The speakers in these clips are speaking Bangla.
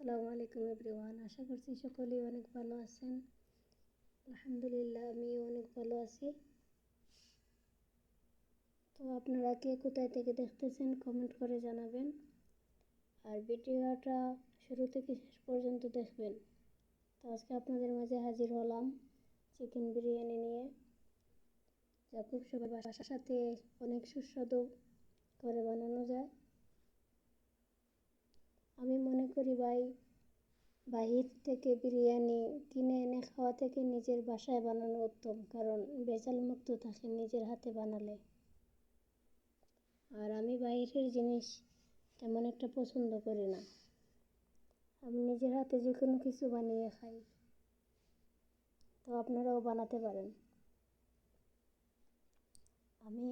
আসসালামু আলাইকুম এভরিওয়ান, আশা করছি সকলেই অনেক ভালো আছেন। আলহামদুলিল্লাহ, আমিও অনেক ভালো আছি। তো আপনারা কে কোথায় থেকে দেখতেছেন কমেন্ট করে জানাবেন, আর ভিডিওটা শুরু থেকে শেষ পর্যন্ত দেখবেন। তো আজকে আপনাদের মাঝে হাজির হলাম চিকেন বিরিয়ানি নিয়ে, যা খুব সবাই বাসার সাথে অনেক সুস্বাদু করে বানানো যায়। আমি মনে করি বাহির থেকে বিরিয়ানি কিনে এনে খাওয়া থেকে নিজের বাসায় বানানো উত্তম, কারণ ভেজাল মুক্ত থাকে নিজের হাতে বানালে। আর আমি বাইরের জিনিস তেমন একটা পছন্দ করি না, আমি নিজের হাতে যে কোনো কিছু বানিয়ে খাই। তো আপনারাও বানাতে পারেন। আমি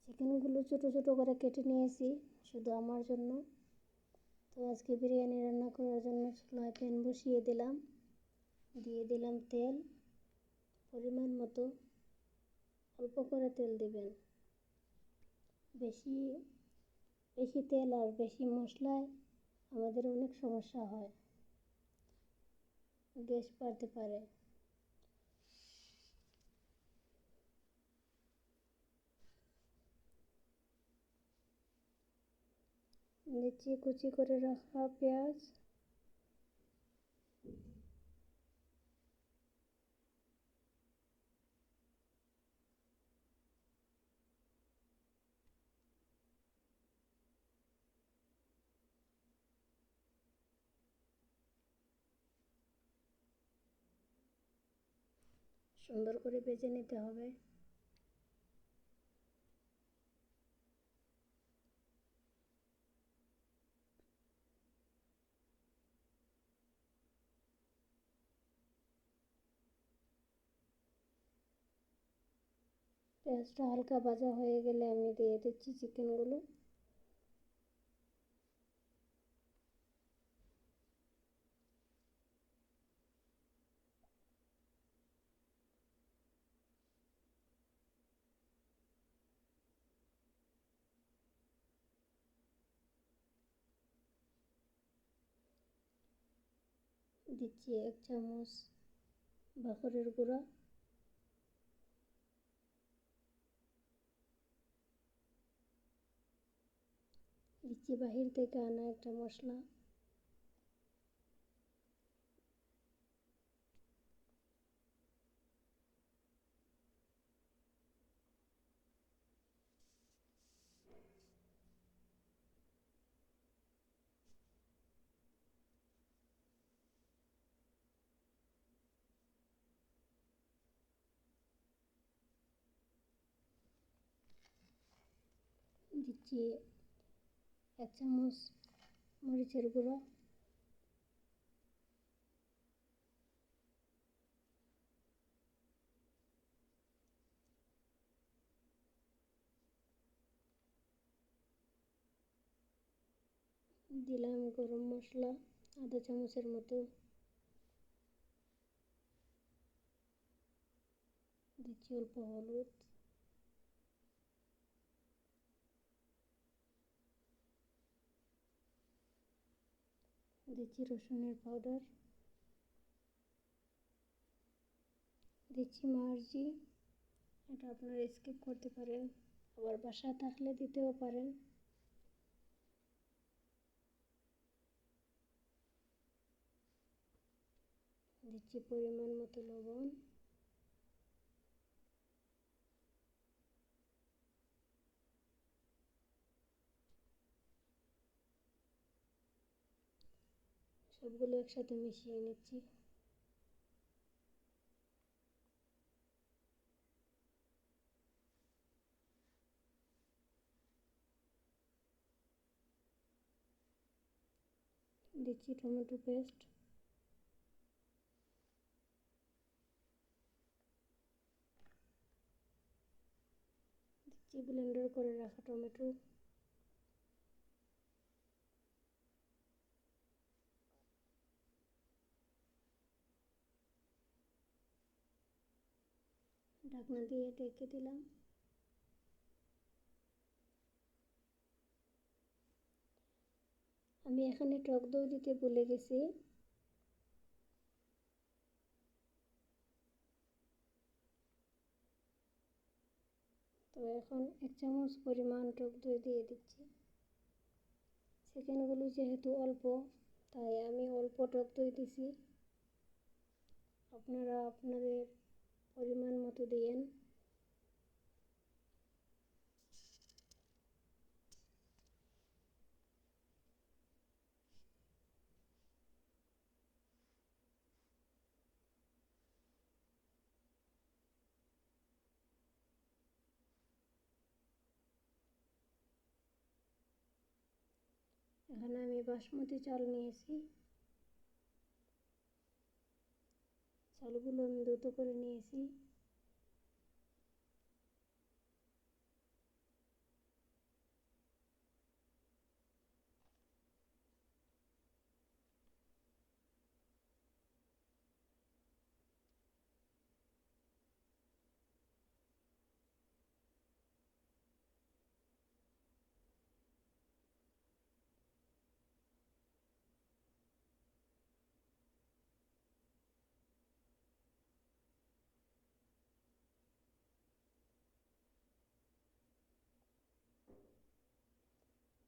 চিকেনগুলো ছোটো ছোটো করে কেটে নিয়েছি শুধু আমার জন্য। তো আজকে বিরিয়ানি রান্না করার জন্য চুলায় প্যান বসিয়ে দিলাম, দিয়ে দিলাম তেল পরিমাণ মতো। অল্প করে তেল দিবেন, বেশি বেশি তেল আর বেশি মশলায় আমাদের অনেক সমস্যা হয়, গ্যাস বাড়তে পারে। দিচ্ছি কুচি করে রাখা পেঁয়াজ, সুন্দর করে ভেজে নিতে হবে। পেঁয়াজটা হালকা ভাজা হয়ে গেলে আমি দিয়ে দিচ্ছি চিকেনগুলো। দিচ্ছি 1 চামচ বাকরের গুঁড়া, দিচ্ছি বাহির থেকে আনা একটা মশলা, দিচ্ছি 1 চামচ মরিচের গুঁড়া, দিলাম গরম মশলা আধা চামচের মতো, দিচ্ছি অল্প হলুদ, দিচ্ছি রসুনের পাউডার, দিচ্ছি মার্জি। এটা আপনারা স্কিপ করতে পারেন, আবার বাসায় থাকলে দিতেও পারেন। দিচ্ছি পরিমাণ মতো লবণ, সবগুলো একসাথে মিশিয়ে নিচ্ছি। দিচ্ছি টমেটো পেস্ট, দিচ্ছি ব্লেন্ডার করে রাখা টমেটো, ঢাকনা দিয়ে ঢেকে দিলাম। আমি এখানে টক দই দিতে ভুলে গেছি। তো এখন 1 চামচ পরিমাণ টক দই দিয়ে দিচ্ছি। চিকেনগুলো যেহেতু অল্প, তাই আমি অল্প টক দই দিছি। আপনারা আপনাদের পরিমাণ মতো দিয়েন। এখানে আমি বাসমতি চাল নিয়েছি। চালগুলো আমি ধুতো করে নিয়েছি।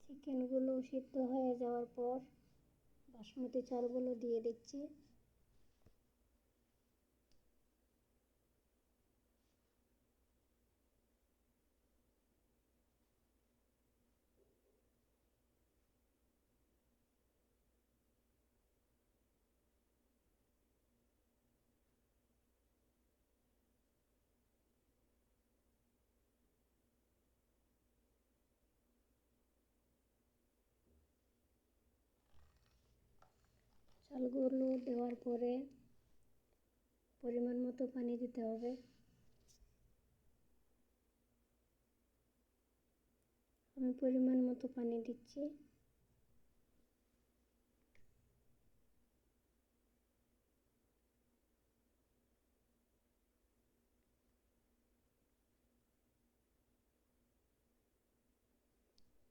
চিকেনগুলো সিদ্ধ হয়ে যাওয়ার পর বাসমতি চালগুলো দিয়ে দিচ্ছি। চালগুলো দেওয়ার পরে পরিমাণ মতো পানি দিতে হবে। আমি পরিমাণ মতো পানি দিচ্ছি।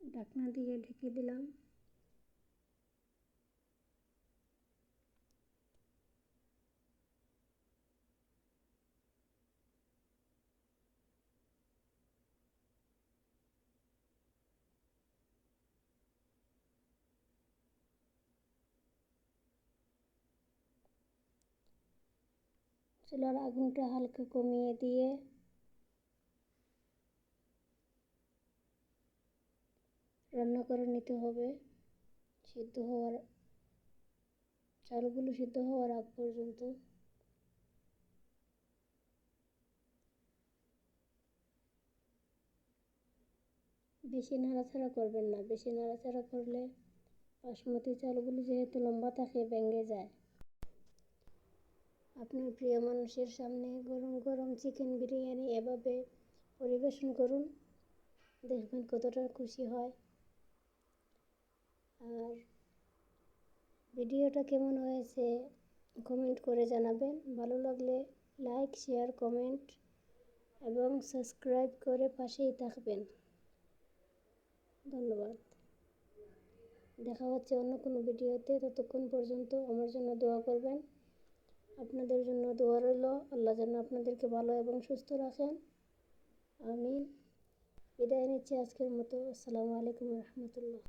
ঢাকনা দিয়ে ঢেকে দিলাম। চুলার আগুনটা হালকা কমিয়ে দিয়ে রান্না করে নিতে হবে। চালগুলো সিদ্ধ হওয়ার আগ পর্যন্ত। বেশি নাড়াচাড়া করবেন না, বেশি নাড়াচাড়া করলে বাসমতি চালগুলো যেহেতু লম্বা থাকে ভেঙে যায়। আপনার প্রিয় মানুষের সামনে গরম গরম চিকেন বিরিয়ানি এভাবে পরিবেশন করুন, দেখবেন কতটা খুশি হয়। আর ভিডিওটা কেমন হয়েছে কমেন্ট করে জানাবেন। ভালো লাগলে লাইক, শেয়ার, কমেন্ট এবং সাবস্ক্রাইব করে পাশেই থাকবেন। ধন্যবাদ। দেখা হচ্ছে অন্য কোনো ভিডিওতে। ততক্ষণ পর্যন্ত আমার জন্য দোয়া করবেন। আপনাদের জন্য দোয়া রইল। আল্লাহ যেন আপনাদেরকে ভালো এবং সুস্থ রাখেন। আমিন। বিদায় নিচ্ছি আজকের মতো। আসসালামু আলাইকুম রহমতুল্লাহ।